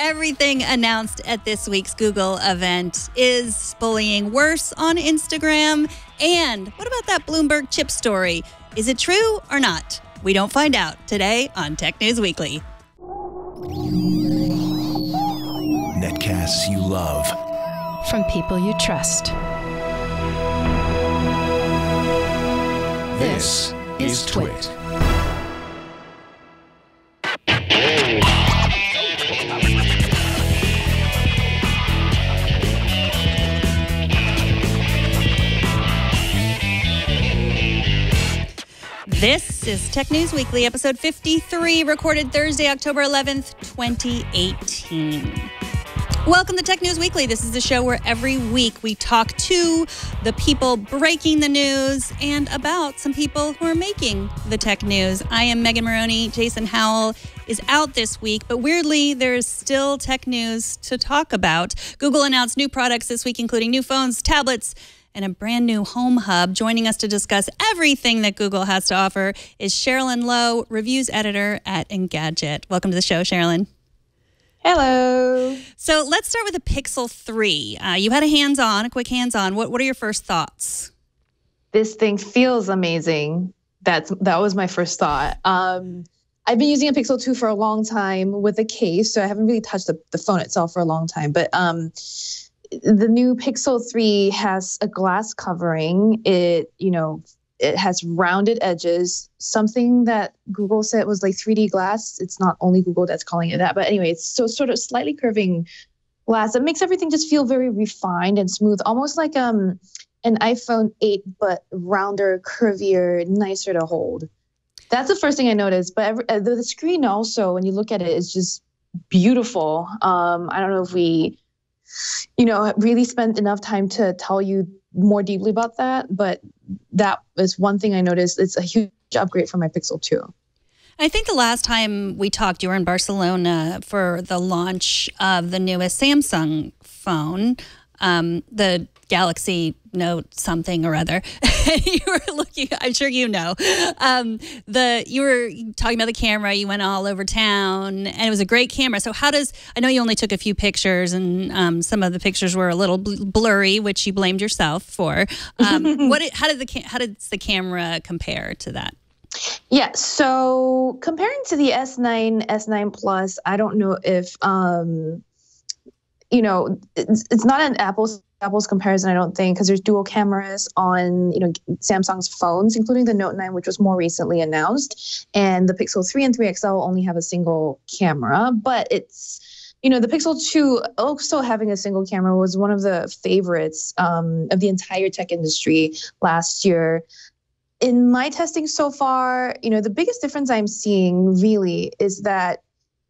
Everything announced at this week's Google event. Is bullying worse on Instagram? And what about that Bloomberg chip story? Is it true or not? We don't find out today on Tech News Weekly. Netcasts you love. From people you trust. This is Twit. This is Tech News Weekly, episode 53, recorded Thursday, October 11th, 2018. Welcome to Tech News Weekly. This is the show where every week we talk to the people breaking the news and about some people who are making the tech news. I am Megan Maroney. Jason Howell is out this week, but weirdly, there's still tech news to talk about. Google announced new products this week, including new phones, tablets, and a brand new home hub. Joining us to discuss everything that Google has to offer is Cherlynn Low, reviews editor at Engadget. Welcome to the show, Cherlynn. Hello. So let's start with the Pixel 3. You had a quick hands-on. What are your first thoughts? This thing feels amazing. That was my first thought. I've been using a Pixel 2 for a long time with a case, so I haven't really touched the phone itself for a long time. But the new Pixel 3 has a glass covering. It has rounded edges, something that Google said was like 3D glass. It's not only Google that's calling it that. But anyway, it's so sort of slightly curving glass that makes everything just feel very refined and smooth, almost like an iPhone 8, but rounder, curvier, nicer to hold. That's the first thing I noticed. But the screen also, when you look at it, is just beautiful. I don't know if we really spent enough time to tell you more deeply about that, but that is one thing I noticed. It's a huge upgrade from my Pixel 2. I think the last time we talked, you were in Barcelona for the launch of the newest Samsung phone, the Galaxy Note something or other. You were looking, I'm sure you know, you were talking about the camera, you went all over town, and it was a great camera. So I know you only took a few pictures, and some of the pictures were a little blurry, which you blamed yourself for. How did the camera compare to that? Yeah, so comparing to the S9, S9 Plus, I don't know if, it's not an apples comparison, I don't think, because there's dual cameras on, Samsung's phones, including the Note 9, which was more recently announced. And the Pixel 3 and 3 XL only have a single camera, but it's, the Pixel 2 also having a single camera was one of the favorites of the entire tech industry last year. In my testing so far, the biggest difference I'm seeing really is that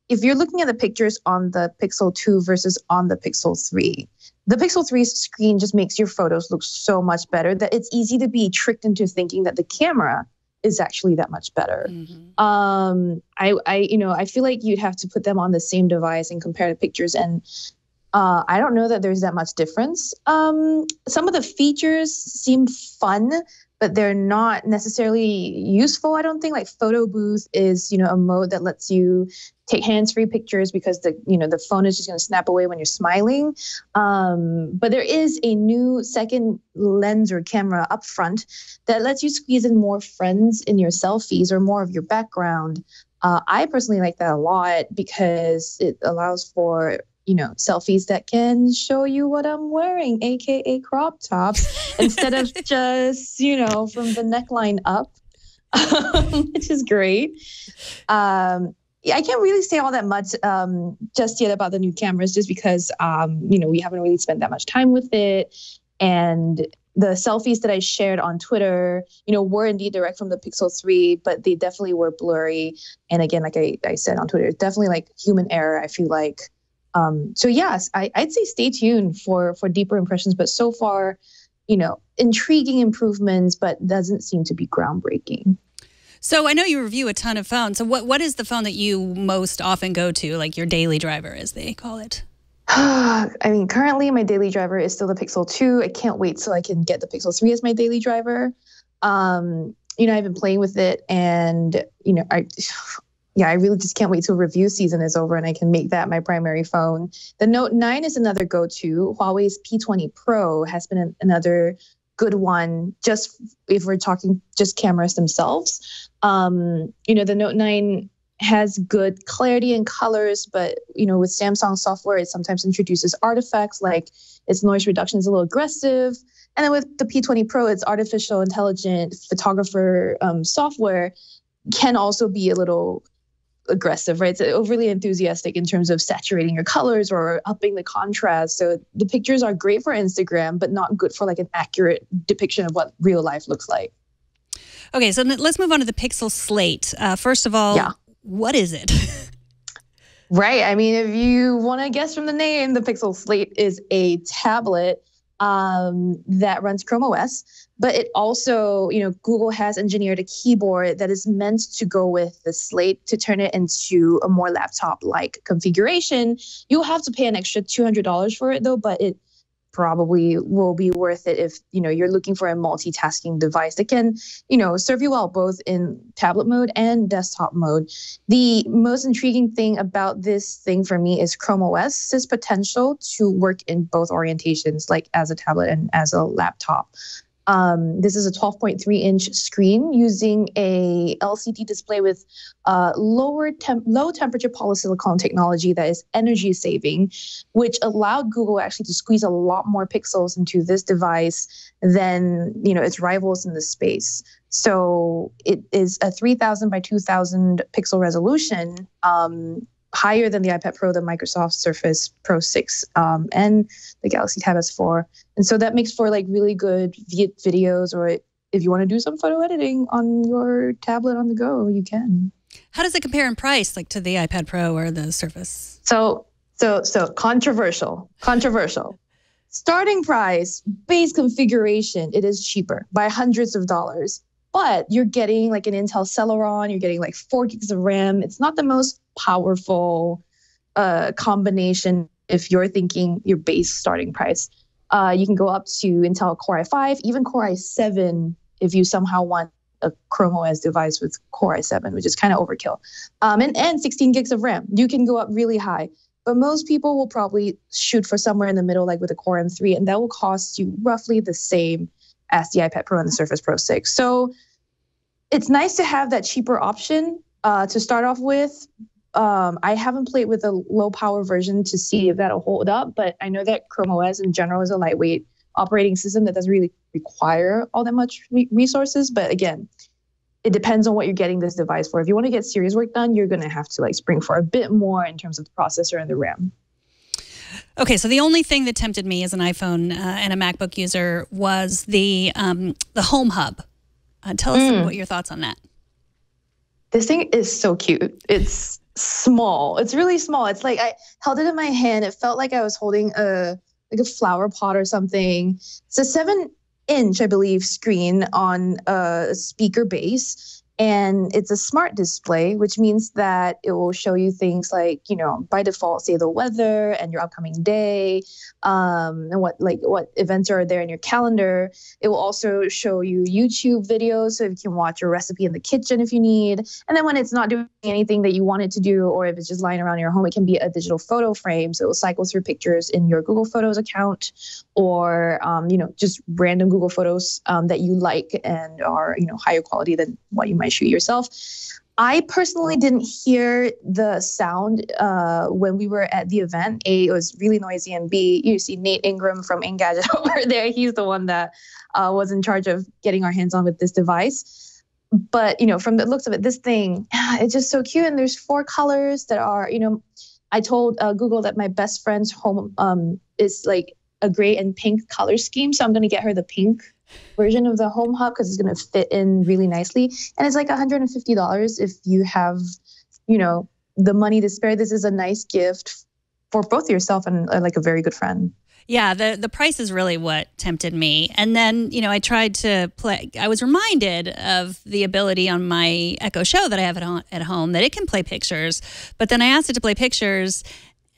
if you're looking at the pictures on the Pixel 2 versus on the Pixel 3, the Pixel 3's screen just makes your photos look so much better that it's easy to be tricked into thinking that the camera is actually that much better. Mm-hmm. I feel like you'd have to put them on the same device and compare the pictures, and I don't know that there's that much difference. Some of the features seem fun, but they're not necessarily useful. I don't think, like Photo Booth is, a mode that lets you take hands-free pictures because the phone is just going to snap away when you're smiling. But there is a new second lens or camera up front that lets you squeeze in more friends in your selfies or more of your background. I personally like that a lot because it allows for selfies that can show you what I'm wearing, aka crop tops, instead of just, from the neckline up, which is great. I can't really say all that much just yet about the new cameras, just because, we haven't really spent that much time with it. And the selfies that I shared on Twitter, were indeed direct from the Pixel 3, but they definitely were blurry. And again, like I said on Twitter, it's definitely like human error, I feel like. So yes, I'd say stay tuned for deeper impressions, but so far, intriguing improvements, but doesn't seem to be groundbreaking. So I know you review a ton of phones. So what is the phone that you most often go to, like your daily driver, as they call it? Currently my daily driver is still the Pixel 2. I can't wait till I can get the Pixel 3 as my daily driver. I've been playing with it, and yeah, I really just can't wait till review season is over and I can make that my primary phone. The Note 9 is another go-to. Huawei's P20 Pro has been another good one, just if we're talking just cameras themselves. The Note 9 has good clarity and colors, but with Samsung software, it sometimes introduces artifacts like its noise reduction is a little aggressive. And then with the P20 Pro, its artificial intelligent photographer software can also be a little aggressive, right? It's overly enthusiastic in terms of saturating your colors or upping the contrast. So the pictures are great for Instagram, but not good for like an accurate depiction of what real life looks like. Okay, so let's move on to the Pixel Slate. First of all, What is it? Right. I mean, if you want to guess from the name, the Pixel Slate is a tablet that runs Chrome OS, but it also, Google has engineered a keyboard that is meant to go with the Slate to turn it into a more laptop-like configuration. You'll have to pay an extra $200 for it though, but it probably will be worth it if, you're looking for a multitasking device that can, serve you well both in tablet mode and desktop mode. The most intriguing thing about this thing for me is Chrome OS's potential to work in both orientations, like as a tablet and as a laptop. This is a 12.3-inch screen using a LCD display with low temperature polysilicon technology that is energy saving, which allowed Google actually to squeeze a lot more pixels into this device than its rivals in the space. So it is a 3000 by 2000 pixel resolution, higher than the iPad Pro, the Microsoft Surface Pro 6, and the Galaxy Tab S4. And so that makes for like really good videos, or if you want to do some photo editing on your tablet on the go, you can. How does it compare in price, like to the iPad Pro or the Surface? So controversial. Starting price, base configuration, it is cheaper by hundreds of dollars. But you're getting like an Intel Celeron, you're getting like 4 gigs of RAM. It's not the most powerful combination if you're thinking your base starting price. You can go up to Intel Core i5, even Core i7 if you somehow want a Chrome OS device with Core i7, which is kind of overkill. And 16 gigs of RAM. You can go up really high. But most people will probably shoot for somewhere in the middle, like with a Core M3, and that will cost you roughly the same as the iPad Pro and the Surface Pro 6. So it's nice to have that cheaper option to start off with. I haven't played with a low power version to see if that'll hold up, but I know that Chrome OS in general is a lightweight operating system that doesn't really require all that much resources. But again, it depends on what you're getting this device for. If you want to get serious work done, you're going to have to like spring for a bit more in terms of the processor and the RAM. Okay, so the only thing that tempted me as an iPhone and a MacBook user was the Home Hub. Tell us what your thoughts on that. This thing is so cute. It's small. It's really small. It's like I held it in my hand. It felt like I was holding a flower pot or something. It's a 7-inch, I believe, screen on a speaker base. And it's a smart display, which means that it will show you things like, by default, say the weather and your upcoming day, and what events are there in your calendar. It will also show you YouTube videos, so you can watch your recipe in the kitchen if you need. And then when it's not doing anything that you want it to do, or if it's just lying around your home, it can be a digital photo frame. So it will cycle through pictures in your Google Photos account, or just random Google Photos that you like and are higher quality than what you might shoot yourself. I personally didn't hear the sound when we were at the event. A, it was really noisy, and B, you see Nate Ingram from Engadget over there. He's the one that was in charge of getting our hands on with this device. But, from the looks of it, this thing, it's just so cute. And there's 4 colors that are, I told Google that my best friend's home is like a gray and pink color scheme. So I'm going to get her the pink version of the Home Hub because it's going to fit in really nicely. And it's like $150 if you have, the money to spare. This is a nice gift for both yourself and like a very good friend. Yeah, the price is really what tempted me. And then, I tried to play. I was reminded of the ability on my Echo Show that I have at home that it can play pictures. But then I asked it to play pictures,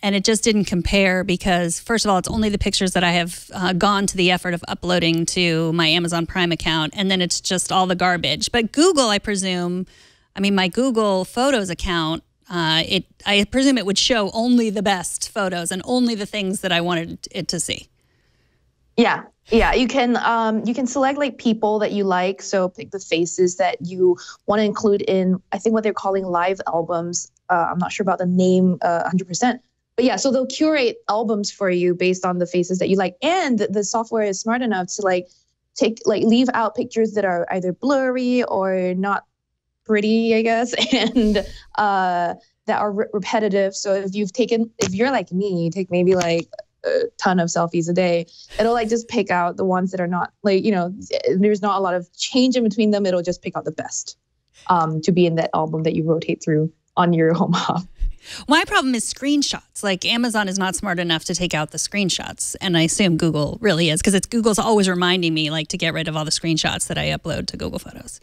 and it just didn't compare because, first of all, it's only the pictures that I have gone to the effort of uploading to my Amazon Prime account, and then it's just all the garbage. But Google, I presume, I mean, my Google Photos account, I presume it would show only the best photos and only the things that I wanted it to see. Yeah. You can select like people that you like. So pick the faces that you want to include in, I think what they're calling live albums. I'm not sure about the name 100%. But yeah, so they'll curate albums for you based on the faces that you like. And the software is smart enough to leave out pictures that are either blurry or not pretty, I guess, and that are repetitive. So if you're like me, you take maybe like a ton of selfies a day, it'll like just pick out the ones that are not there's not a lot of change in between them. It'll just pick out the best to be in that album that you rotate through on your home hub. My problem is screenshots. Like Amazon is not smart enough to take out the screenshots. And I assume Google really is, because Google's always reminding me like to get rid of all the screenshots that I upload to Google Photos.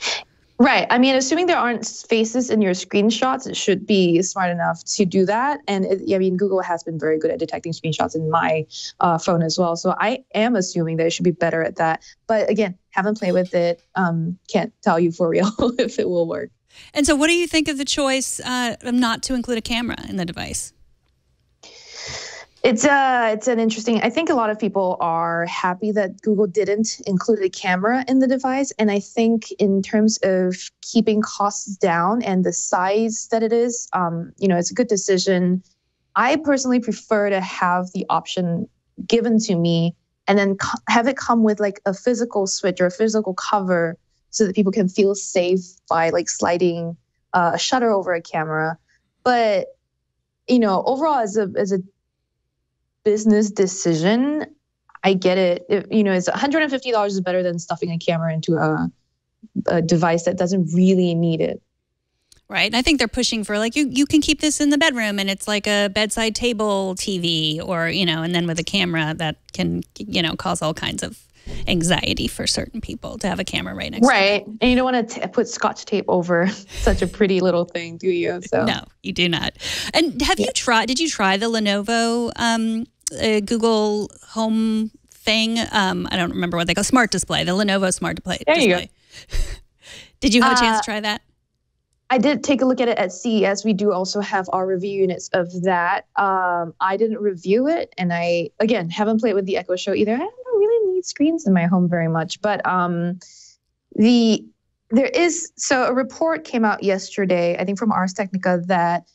Right. I mean, assuming there aren't faces in your screenshots, it should be smart enough to do that. And Google has been very good at detecting screenshots in my phone as well. So I am assuming that it should be better at that. But again, haven't played with it. Can't tell you for real if it will work. And so what do you think of the choice of not to include a camera in the device? It's an interesting, I think a lot of people are happy that Google didn't include a camera in the device. And I think in terms of keeping costs down and the size that it is, it's a good decision. I personally prefer to have the option given to me and then have it come with like a physical switch or a physical cover so that people can feel safe by like sliding a shutter over a camera. But, overall as a business decision, I get it. It's $150 is better than stuffing a camera into a device that doesn't really need it. Right. And I think they're pushing for like, you can keep this in the bedroom and it's like a bedside table TV or, and then with a camera that can, cause all kinds of anxiety for certain people to have a camera right next to them. Right. And you don't want to put Scotch tape over such a pretty little thing, do you? So no, you do not. And did you try the Lenovo Google Home thing? I don't remember what they call Smart Display, the Lenovo Smart Display. There you go. Did you have a chance to try that? I did take a look at it at CES. We do also have our review units of that. I didn't review it, and I, again, haven't played with the Echo Show either. I don't really need screens in my home very much, but a report came out yesterday, I think from Ars Technica, that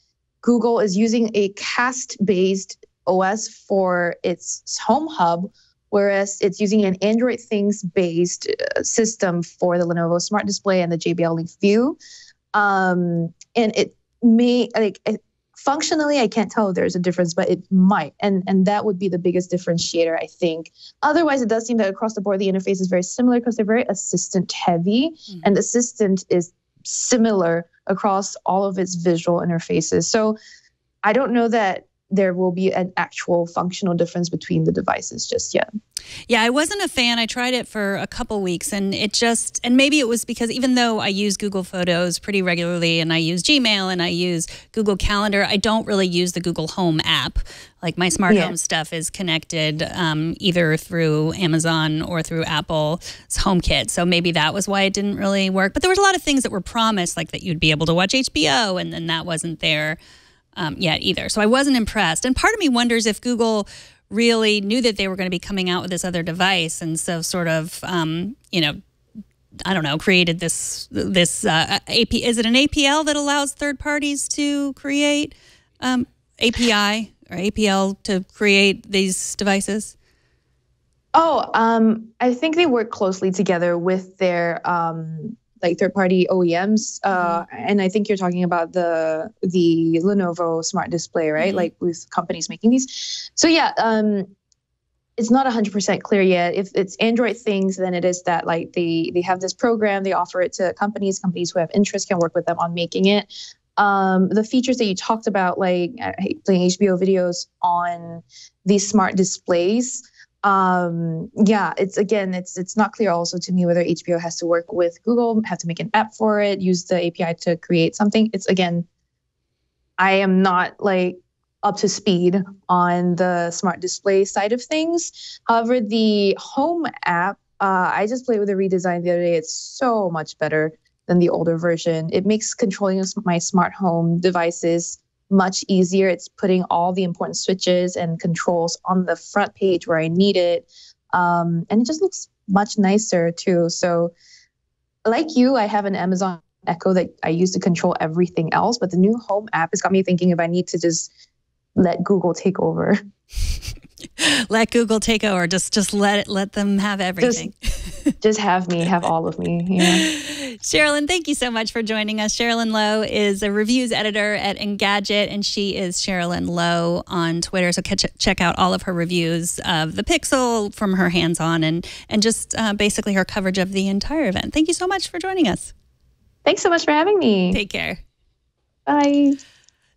Google is using a cast-based OS for its home hub, whereas it's using an Android Things-based system for the Lenovo Smart Display and the JBL Link View. And it may, functionally, I can't tell if there's a difference, but it might. And that would be the biggest differentiator, I think. Otherwise, it does seem that across the board, the interface is very similar because they're very assistant heavy. Mm-hmm. And Assistant is similar across all of its visual interfaces. So I don't know that there will be an actual functional difference between the devices just yet. Yeah, I wasn't a fan. I tried it for a couple weeks and maybe it was because even though I use Google Photos pretty regularly and I use Gmail and I use Google Calendar, I don't really use the Google Home app. Like my smart home stuff is connected either through Amazon or through Apple's HomeKit. So maybe that was why it didn't really work. But there was a lot of things that were promised, like that you'd be able to watch HBO, and then that wasn't there yet either. So I wasn't impressed. And part of me wonders if Google really knew that they were going to be coming out with this other device, and so sort of, I don't know, created this AP. Is it an APL that allows third parties to create API or APL to create these devices? I think they work closely together with their third-party OEMs, and I think you're talking about the Lenovo Smart Display, right? Mm-hmm. Like with companies making these. So yeah, it's not 100% clear yet. If it's Android Things, then it is that like they have this program, they offer it to companies who have interest can work with them on making it. The features that you talked about, like playing HBO videos on these smart displays. It's not clear also to me whether HBO has to work with Google, have to make an app for it, use the API to create something. I am not like up to speed on the smart display side of things. However, the home app, I just played with the redesign the other day. It's so much better. than the older version. It makes controlling my smart home devices much easier. It's putting all the important switches and controls on the front page where I need it. And it just looks much nicer too. So like you, I have an Amazon Echo that I use to control everything else, but the new Home app has got me thinking if I need to just let Google take over. Let Google take over. Just let them have everything. Just have all of me. Yeah. Cherlynn, thank you so much for joining us. Cherlynn Low is a reviews editor at Engadget, and she is Cherlynn Low on Twitter. So check out all of her reviews of the Pixel from her hands-on and just basically her coverage of the entire event. Thank you so much for joining us. Thanks so much for having me. Take care. Bye.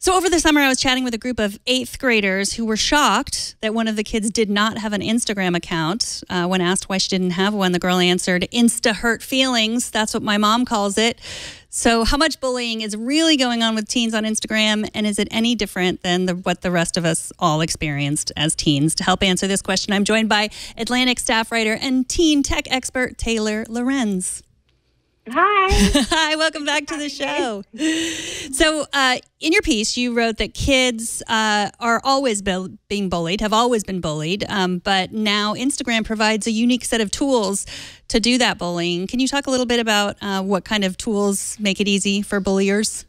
So over the summer, I was chatting with a group of 8th graders who were shocked that one of the kids did not have an Instagram account. When asked why she didn't have one, the girl answered, "Insta hurt feelings. That's what my mom calls it." So how much bullying is really going on with teens on Instagram, and is it any different than what the rest of us all experienced as teens? To help answer this question, I'm joined by Atlantic staff writer and teen tech expert Taylor Lorenz. Hi. Hi, welcome back to the show. So in your piece, you wrote that kids are always being bullied, have always been bullied, but now Instagram provides a unique set of tools to do that bullying. Can you talk a little bit about what kind of tools make it easy for bullies,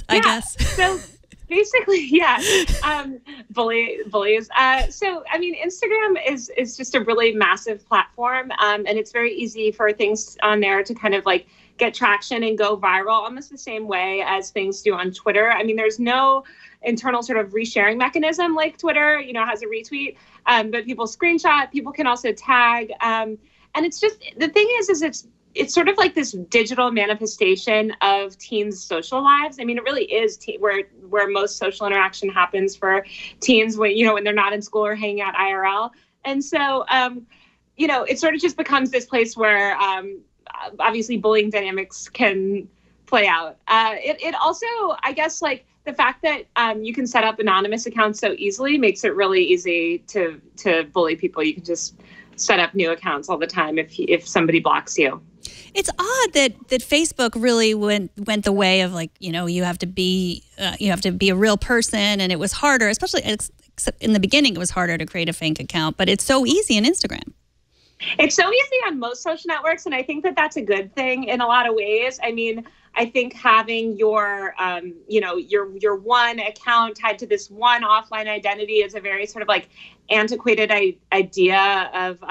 I guess? So basically, bullies. So, I mean, Instagram is just a really massive platform, and it's very easy for things on there to kind of like get traction and go viral almost the same way as things do on Twitter. I mean, there's no internal sort of resharing mechanism like Twitter, has a retweet, but people screenshot, people can also tag. And it's just, the thing is it's sort of like this digital manifestation of teens' social lives. I mean, it really is where most social interaction happens for teens when they're not in school or hanging out IRL. And so, it sort of just becomes this place where obviously bullying dynamics can play out. It also, I guess, like the fact that you can set up anonymous accounts so easily makes it really easy to bully people. You can just set up new accounts all the time if somebody blocks you. It's odd that Facebook really went the way of you have to be a real person, and it was harder, especially except in the beginning, it was harder to create a fake account, but it's so easy on Instagram. It's so easy on most social networks, and I think that that's a good thing in a lot of ways. I mean, I think having your one account tied to this one offline identity is a very sort of like antiquated idea of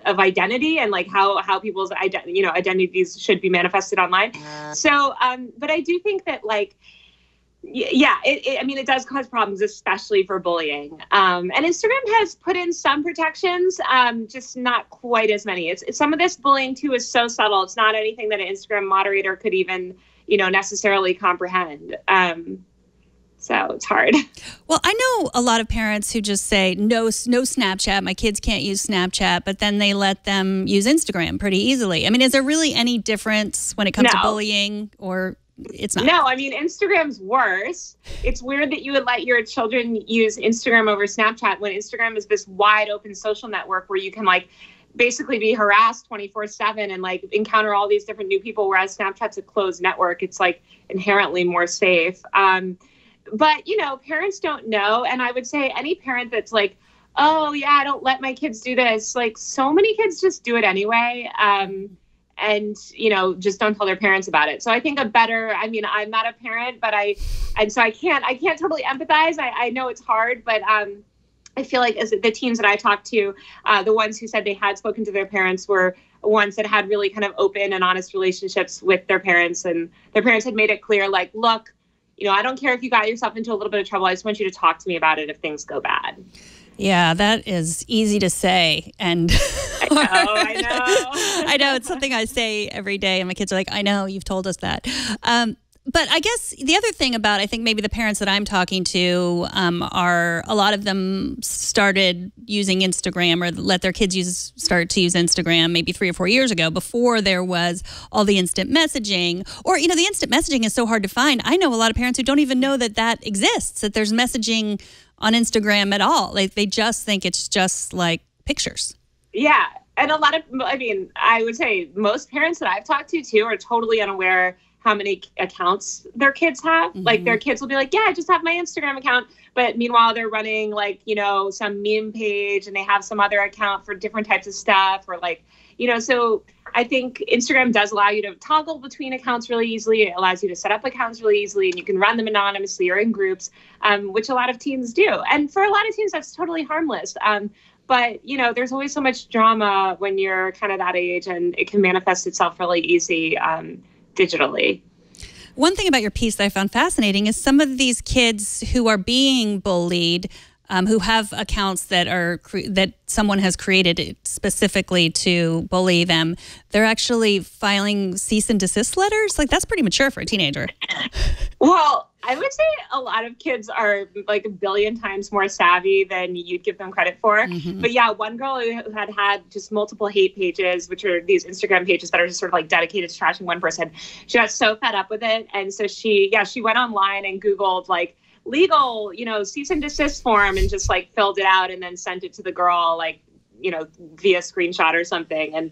of identity and like how people's identities should be manifested online. So, but I do think that it does cause problems, especially for bullying. And Instagram has put in some protections, just not quite as many. It's some of this bullying too is so subtle. It's not anything that an Instagram moderator could even, necessarily comprehend. So it's hard. Well, I know a lot of parents who just say, no Snapchat. My kids can't use Snapchat, but then they let them use Instagram pretty easily. I mean, is there really any difference when it comes to bullying, or it's not? No, I mean, Instagram's worse. It's weird that you would let your children use Instagram over Snapchat when Instagram is this wide open social network where you can basically be harassed 24/7 and encounter all these different new people, whereas Snapchat's a closed network. It's inherently more safe. But, parents don't know. And I would say any parent that's oh, yeah, I don't let my kids do this. So many kids just do it anyway. And just don't tell their parents about it. So I think I'm not a parent, but I can't totally empathize. I know it's hard, but I feel like as the teens that I talked to, the ones who said they had spoken to their parents were ones that had really kind of open and honest relationships with their parents. And their parents had made it clear, look, I don't care if you got yourself into a little bit of trouble. I just want you to talk to me about it if things go bad. Yeah, that is easy to say. And I know. I know. It's something I say every day. And my kids are like, I know, you've told us that. But I guess the other thing about, I think maybe the parents that I'm talking to are, a lot of them started using Instagram or let their kids start to use Instagram maybe 3 or 4 years ago, before there was all the instant messaging. Or, the instant messaging is so hard to find. I know a lot of parents who don't even know that exists, that there's messaging on Instagram at all. They just think it's just pictures. Yeah. And a lot of, I mean, I would say most parents that I've talked to too are totally unaware how many accounts their kids have. Mm-hmm. Like their kids will be like, yeah, I just have my Instagram account. But meanwhile, they're running like, you know, some meme page and they have some other account for different types of stuff or like, you know, so I think Instagram does allow you to toggle between accounts really easily. It allows you to set up accounts really easily and you can run them anonymously or in groups, which a lot of teens do. And for a lot of teens, that's totally harmless. But, you know, there's always so much drama when you're kind of that age and it can manifest itself really easy digitally. One thing about your piece that I found fascinating is some of these kids who are being bullied, who have accounts that are that someone has created specifically to bully them, they're actually filing cease and desist letters. Like, that's pretty mature for a teenager. Well, I would say a lot of kids are like a billion times more savvy than you'd give them credit for. Mm-hmm. But yeah, one girl who had just multiple hate pages, which are these Instagram pages that are just sort of like dedicated to trashing one person. She got so fed up with it. And so she went online and Googled like legal, you know, cease and desist form and just like filled it out and then sent it to the girl, like, you know, via screenshot or something.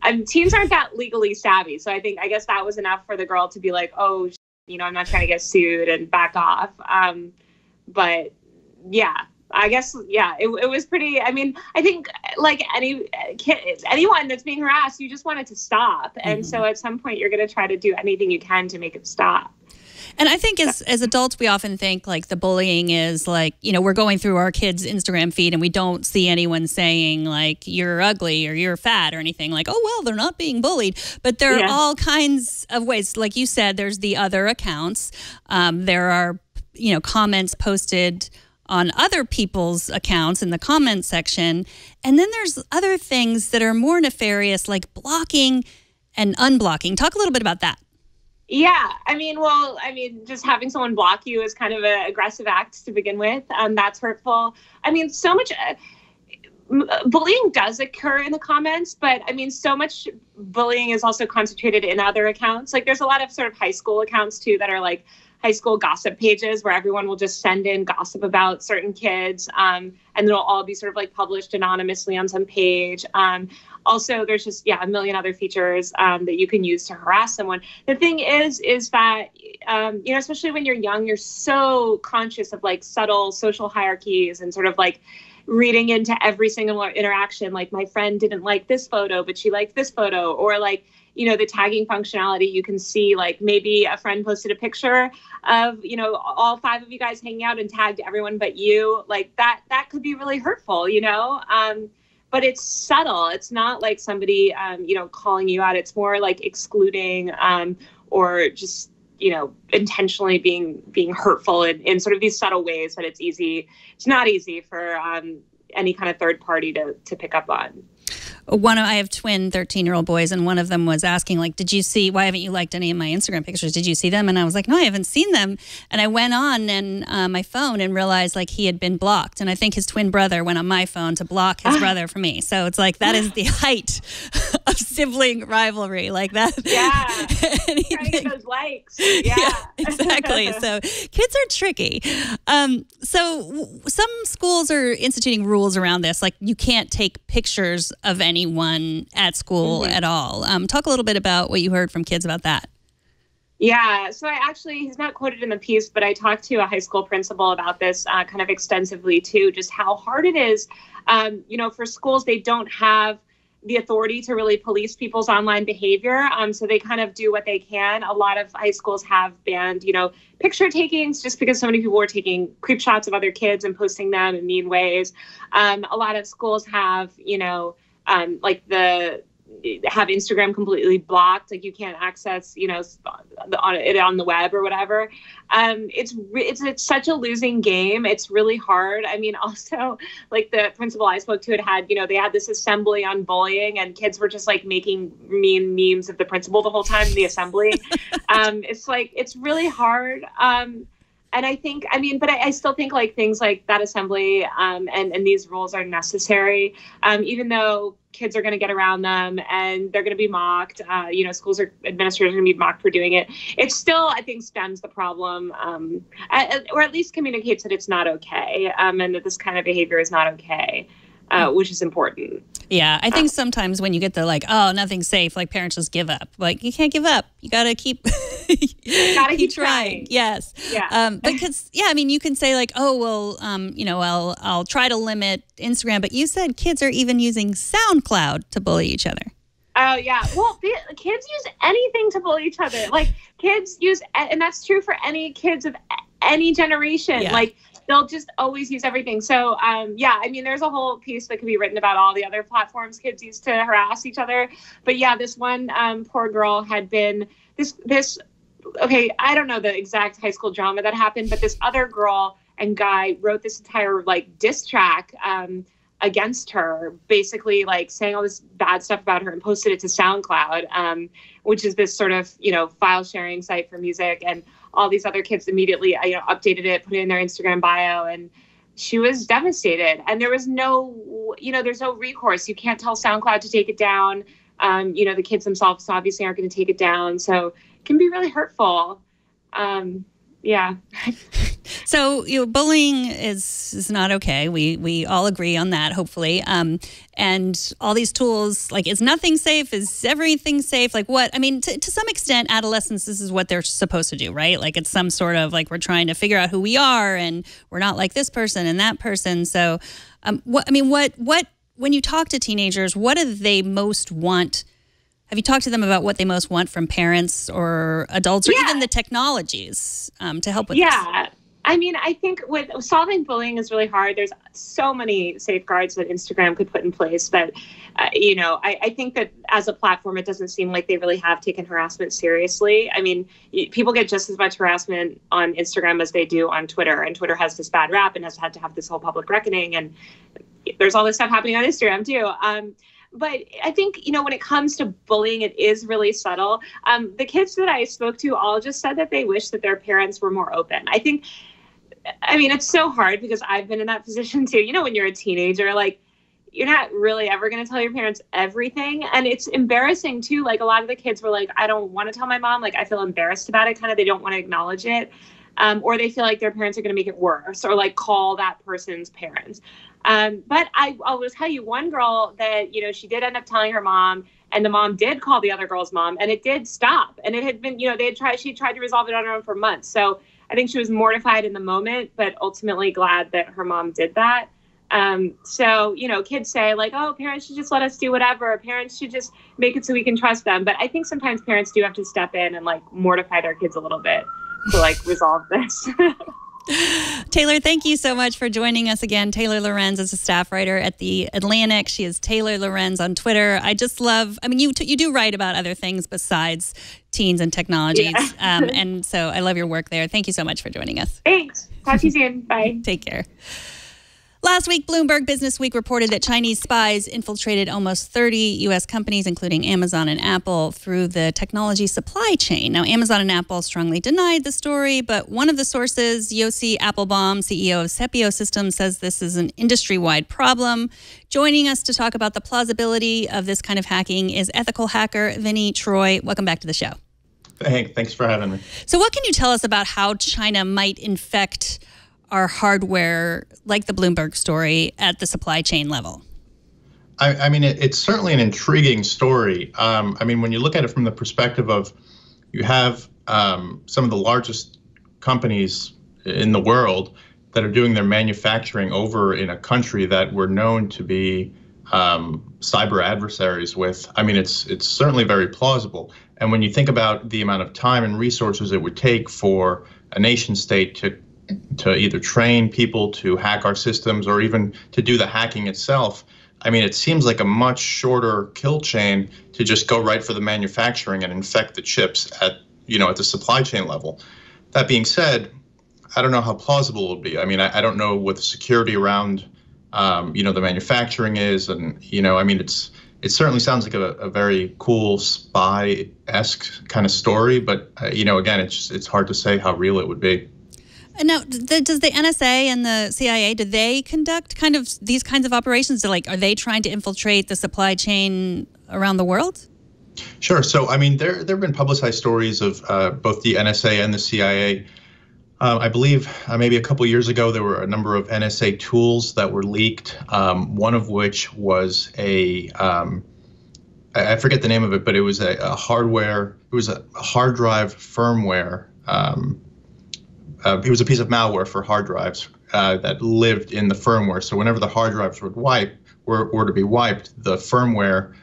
And teens aren't that legally savvy. So I guess that was enough for the girl to be like, oh, you know, I'm not trying to get sued and back off. But yeah, I guess, yeah, it was pretty, I mean, I think like anyone that's being harassed, you just want it to stop. Mm-hmm. And so at some point you're going to try to do anything you can to make it stop. And I think as adults, we often think like the bullying is like, you know, we're going through our kids' Instagram feed and we don't see anyone saying like you're ugly or you're fat or anything like, oh, well, they're not being bullied. But there are all kinds of ways. Like you said, there's the other accounts. There are, you know, comments posted on other people's accounts in the comment section. And then there's other things that are more nefarious, like blocking and unblocking. Talk a little bit about that. Yeah, just having someone block you is kind of an aggressive act to begin with. That's hurtful. I mean, so much bullying does occur in the comments, but I mean, so much bullying is also concentrated in other accounts. Like there's a lot of sort of high school accounts too that are like high school gossip pages where everyone will just send in gossip about certain kids, and it'll all be sort of like published anonymously on some page. Also, there's just, a million other features that you can use to harass someone. The thing is that, you know, especially when you're young, you're so conscious of like subtle social hierarchies and sort of like reading into every single interaction. Like my friend didn't like this photo, but she liked this photo. Or like, you know, the tagging functionality, you can see like maybe a friend posted a picture of, you know, all 5 of you guys hanging out and tagged everyone but you. Like that could be really hurtful, you know? But it's subtle. It's not like somebody, you know, calling you out. It's more like excluding or just, you know, intentionally being hurtful in sort of these subtle ways that it's not easy for any kind of third party to pick up on. I have twin 13-year-old boys, and one of them was asking, like, why haven't you liked any of my Instagram pictures? Did you see them? And I was like, no, I haven't seen them. And I went on my phone and realized, like, he had been blocked. And I think his twin brother went on my phone to block his brother for me. So it's like, that is the height of sibling rivalry. Like that. Yeah. Trying to get those likes. Yeah, exactly. So kids are tricky. So some schools are instituting rules around this. Like, you can't take pictures of anyone at school at all. Talk a little bit about what you heard from kids about that. Yeah, so he's not quoted in the piece, but I talked to a high school principal about this kind of extensively too, just how hard it is. You know, for schools, they don't have the authority to really police people's online behavior. So they kind of do what they can. A lot of high schools have banned, you know, picture takings just because so many people were taking creep shots of other kids and posting them in mean ways. A lot of schools have, you know, have Instagram completely blocked, like you can't access, you know, it on the web or whatever. It's such a losing game. It's really hard. I mean, also, like the principal I spoke to had, you know, they had this assembly on bullying, and kids were just like making mean memes of the principal the whole time in the assembly. It's really hard. And I think, but I still think like things like that assembly and these rules are necessary, even though kids are going to get around them and they're going to be mocked. You know, schools or administrators are going to be mocked for doing it. It still, I think, stems the problem, or at least communicates that it's not okay, and that this kind of behavior is not okay, which is important. Yeah, I think sometimes when you get the like, oh, nothing's safe, like parents just give up. Like, you can't give up. You got to keep keep trying. Yes. Yeah. Because, I mean, you can say like, oh, well, I'll try to limit Instagram. But you said kids are even using SoundCloud to bully each other. Oh, yeah. Well, kids use anything to bully each other. Like, kids use, and that's true for any kids of any generation. Yeah. Like, they'll just always use everything. So, I mean, there's a whole piece that could be written about all the other platforms kids use to harass each other. But yeah, this one poor girl had been okay, I don't know the exact high school drama that happened, but this other girl and guy wrote this entire like diss track against her, basically like saying all this bad stuff about her and posted it to SoundCloud, which is this sort of, file sharing site for music. And all these other kids immediately, updated it, put it in their Instagram bio, and she was devastated. And there was no, there's no recourse. You can't tell SoundCloud to take it down. The kids themselves obviously aren't going to take it down. So it can be really hurtful. Yeah. So, bullying is not okay. We all agree on that, hopefully. And all these tools, like, is nothing safe? Is everything safe? Like, what? I mean, to some extent, adolescents, this is what they're supposed to do, right? Like, it's some sort of, like, we're trying to figure out who we are, and we're not like this person and that person. So, when you talk to teenagers, what do they most want? Have you talked to them about what they most want from parents or adults or even the technologies to help with this? Yeah. I mean, I think with solving bullying is really hard. There's so many safeguards that Instagram could put in place that, I think that as a platform, it doesn't seem like they really have taken harassment seriously. I mean, people get just as much harassment on Instagram as they do on Twitter. And Twitter has this bad rap and has had to have this whole public reckoning. And there's all this stuff happening on Instagram, too. But I think, when it comes to bullying, it is really subtle. The kids that I spoke to all just said that they wish that their parents were more open. I mean, it's so hard because I've been in that position too. When you're a teenager, like, you're not really ever going to tell your parents everything. And it's embarrassing too. Like, a lot of the kids were like, I don't want to tell my mom. Like, I feel embarrassed about it. Kind of, they don't want to acknowledge it. Or they feel like their parents are going to make it worse or like call that person's parents. But I'll just tell you one girl that, she did end up telling her mom, and the mom did call the other girl's mom, and it did stop. And it had been, she tried to resolve it on her own for months. So I think she was mortified in the moment, but ultimately glad that her mom did that. So, kids say like, oh, parents should just let us do whatever. Parents should just make it so we can trust them. But I think sometimes parents do have to step in and like mortify their kids a little bit to like resolve this. Taylor, thank you so much for joining us again. Taylor Lorenz is a staff writer at The Atlantic. She is Taylor Lorenz on Twitter. I just love, you do write about other things besides teens and technologies. Yeah. And so I love your work there. Thank you so much for joining us. Thanks. Talk to you soon. Bye. Take care. Last week, Bloomberg Businessweek reported that Chinese spies infiltrated almost 30 U.S. companies, including Amazon and Apple, through the technology supply chain. Now, Amazon and Apple strongly denied the story, but one of the sources, Yossi Applebaum, CEO of Sepio Systems, says this is an industry-wide problem. Joining us to talk about the plausibility of this kind of hacking is ethical hacker Vinny Troia. Welcome back to the show. Hey, thanks for having me. So what can you tell us about how China might infect our hardware, like the Bloomberg story, at the supply chain level? I mean, it's certainly an intriguing story. When you look at it from the perspective of you have some of the largest companies in the world that are doing their manufacturing over in a country that we're known to be cyber adversaries with. I mean, it's certainly very plausible. And when you think about the amount of time and resources it would take for a nation state to either train people to hack our systems or even to do the hacking itself, I mean, it seems like a much shorter kill chain to just go right for the manufacturing and infect the chips at the supply chain level. That being said, I don't know how plausible it would be. I mean, I don't know what the security around, the manufacturing is. And, it certainly sounds like a very cool spy-esque kind of story. But, again, it's hard to say how real it would be. And now, does the NSA and the CIA, do they conduct kind of these kinds of operations? Are they trying to infiltrate the supply chain around the world? Sure. So, I mean, there have been publicized stories of both the NSA and the CIA I believe maybe a couple years ago, there were a number of NSA tools that were leaked, one of which was I forget the name of it, but it was a hard drive firmware. It was a piece of malware for hard drives that lived in the firmware. So whenever the hard drives were to be wiped, the firmware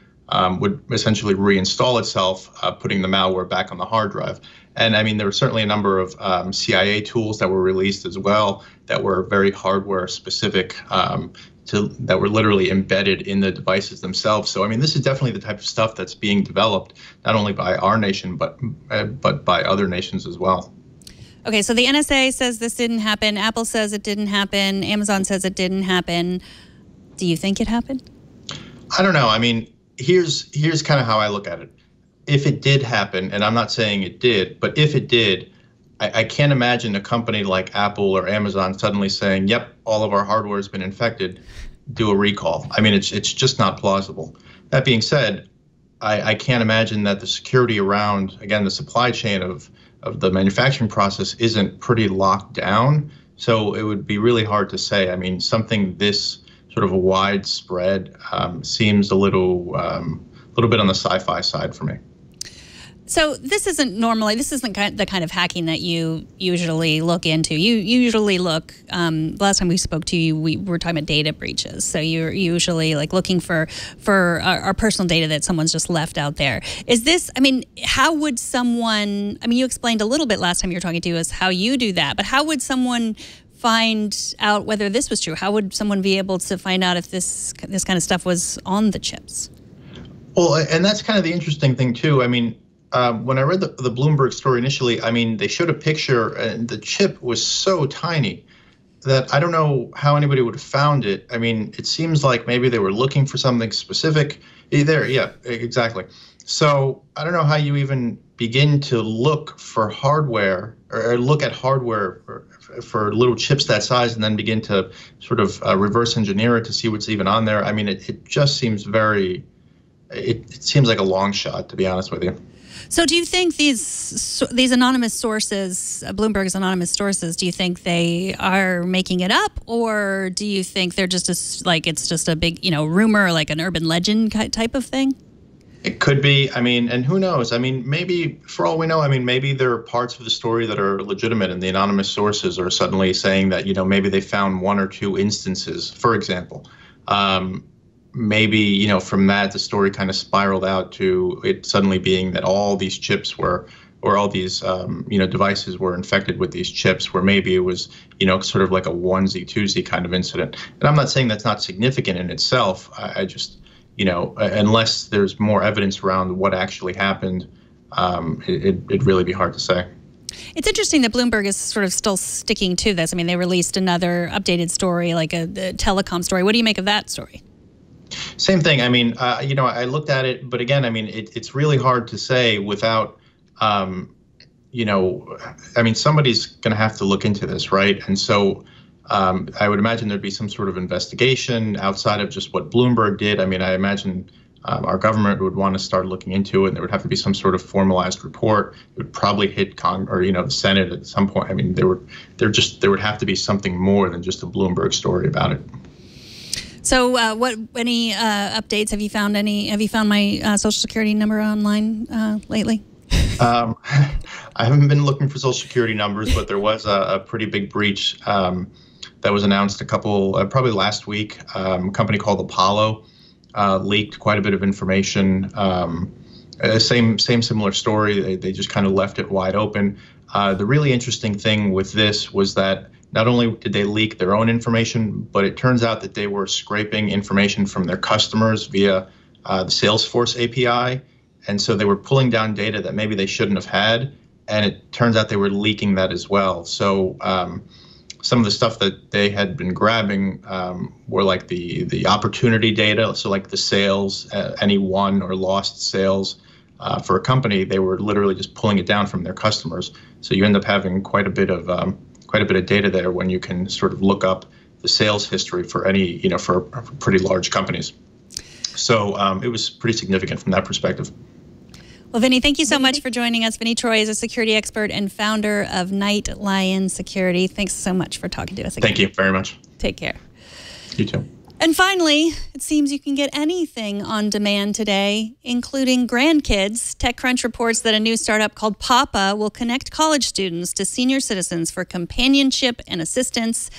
would essentially reinstall itself, putting the malware back on the hard drive. And I mean, there were certainly a number of CIA tools that were released as well that were very hardware specific, that were literally embedded in the devices themselves. So I mean, this is definitely the type of stuff that's being developed not only by our nation but by other nations as well. Okay, so the NSA says this didn't happen. Apple says it didn't happen. Amazon says it didn't happen. Do you think it happened? I don't know. I mean, here's kind of how I look at it. If it did happen, and I'm not saying it did, but if it did, I can't imagine a company like Apple or Amazon suddenly saying, yep, all of our hardware has been infected, do a recall. I mean, it's just not plausible. That being said, I can't imagine that the security around, again, the supply chain of the manufacturing process isn't pretty locked down. So it would be really hard to say. I mean, something this sort of a widespread seems a little bit on the sci-fi side for me. So this isn't the kind of hacking that you usually look into. You usually look, last time we spoke to you, we were talking about data breaches. So you're usually like looking for our personal data that someone's just left out there. Is this, I mean, how would someone, I mean, you explained a little bit last time you were talking to us how you do that, but how would someone find out whether this was true? How would someone be able to find out if this kind of stuff was on the chips? Well, and that's kind of the interesting thing too. I mean, when I read the Bloomberg story initially, I mean, they showed a picture and the chip was so tiny that I don't know how anybody would have found it. I mean, it seems like maybe they were looking for something specific. There, yeah, exactly. So I don't know how you even begin to look for hardware or look at hardware for little chips that size and then begin to sort of reverse engineer it to see what's even on there. I mean, it just seems it seems like a long shot, to be honest with you. So do you think these anonymous sources, Bloomberg's anonymous sources, do you think they are making it up, or do you think they're just it's just a big, rumor, like an urban legend type of thing? It could be. I mean, and who knows? I mean, maybe for all we know, I mean, maybe there are parts of the story that are legitimate and the anonymous sources are suddenly saying that, maybe they found one or two instances, for example. Maybe, from that, the story kind of spiraled out to it suddenly being that all these chips were, or all these, devices were infected with these chips, where maybe it was, sort of like a onesie, twosie kind of incident. And I'm not saying that's not significant in itself. I just, unless there's more evidence around what actually happened, it'd really be hard to say. It's interesting that Bloomberg is sort of still sticking to this. I mean, they released another updated story, like a telecom story. What do you make of that story? Same thing. I mean, I looked at it, but again, I mean, it's really hard to say without, I mean, somebody's going to have to look into this, right? And so I would imagine there'd be some sort of investigation outside of just what Bloomberg did. I mean, I imagine our government would want to start looking into it, and there would have to be some sort of formalized report. It would probably hit the Senate at some point. I mean, there would have to be something more than just a Bloomberg story about it. So, any updates? Have you found my Social Security number online lately? I haven't been looking for Social Security numbers, but there was a pretty big breach that was announced probably last week. A company called Apollo leaked quite a bit of information. Similar story. They just kind of left it wide open. The really interesting thing with this was that not only did they leak their own information, but it turns out that they were scraping information from their customers via the Salesforce API. And so they were pulling down data that maybe they shouldn't have had. And it turns out they were leaking that as well. So some of the stuff that they had been grabbing were like the opportunity data. So like the sales, any won or lost sales for a company, they were literally just pulling it down from their customers. So you end up having quite a bit of data there when you can sort of look up the sales history for any, for pretty large companies. So it was pretty significant from that perspective. Well, Vinny, thank you so much for joining us. Vinny Troia is a security expert and founder of Night Lion Security. Thanks so much for talking to us again. Thank you very much. Take care. You too. And finally, it seems you can get anything on demand today, including grandkids. TechCrunch reports that a new startup called Papa will connect college students to senior citizens for companionship and assistance.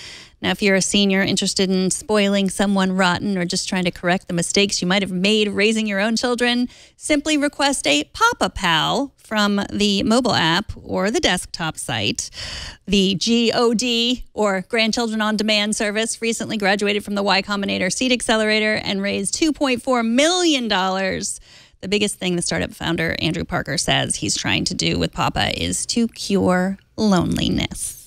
Now, if you're a senior interested in spoiling someone rotten or just trying to correct the mistakes you might have made raising your own children, simply request a Papa Pal from the mobile app or the desktop site. The GOD, or Grandchildren on Demand service, recently graduated from the Y Combinator Seed Accelerator and raised $2.4 million. The biggest thing the startup founder, Andrew Parker, says he's trying to do with Papa is to cure loneliness.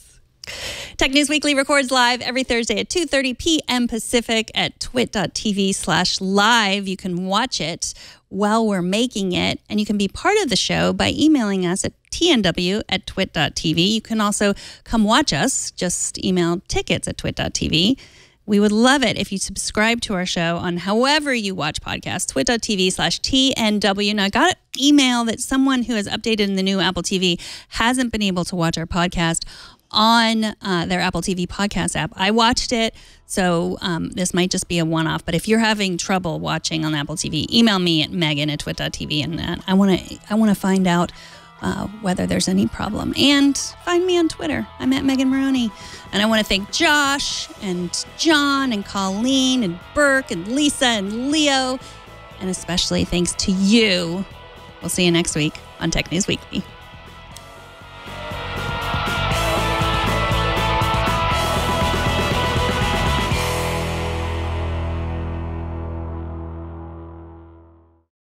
Tech News Weekly records live every Thursday at 2:30 p.m. Pacific at twit.tv/live. You can watch it while we're making it, and you can be part of the show by emailing us at tnw@twit.tv. You can also come watch us. Just email tickets at twit.tv. We would love it if you subscribe to our show on however you watch podcasts, twit.tv/TNW. Now, I got an email that someone who has updated in the new Apple TV hasn't been able to watch our podcast on their Apple TV podcast app. I watched it, so this might just be a one-off. But if you're having trouble watching on Apple TV, email me at megan@twit.tv, and I want to find out whether there's any problem. And find me on Twitter. I'm at Megan Maroney. And I want to thank Josh and John and Colleen and Burke and Lisa and Leo, and especially thanks to you. We'll see you next week on Tech News Weekly.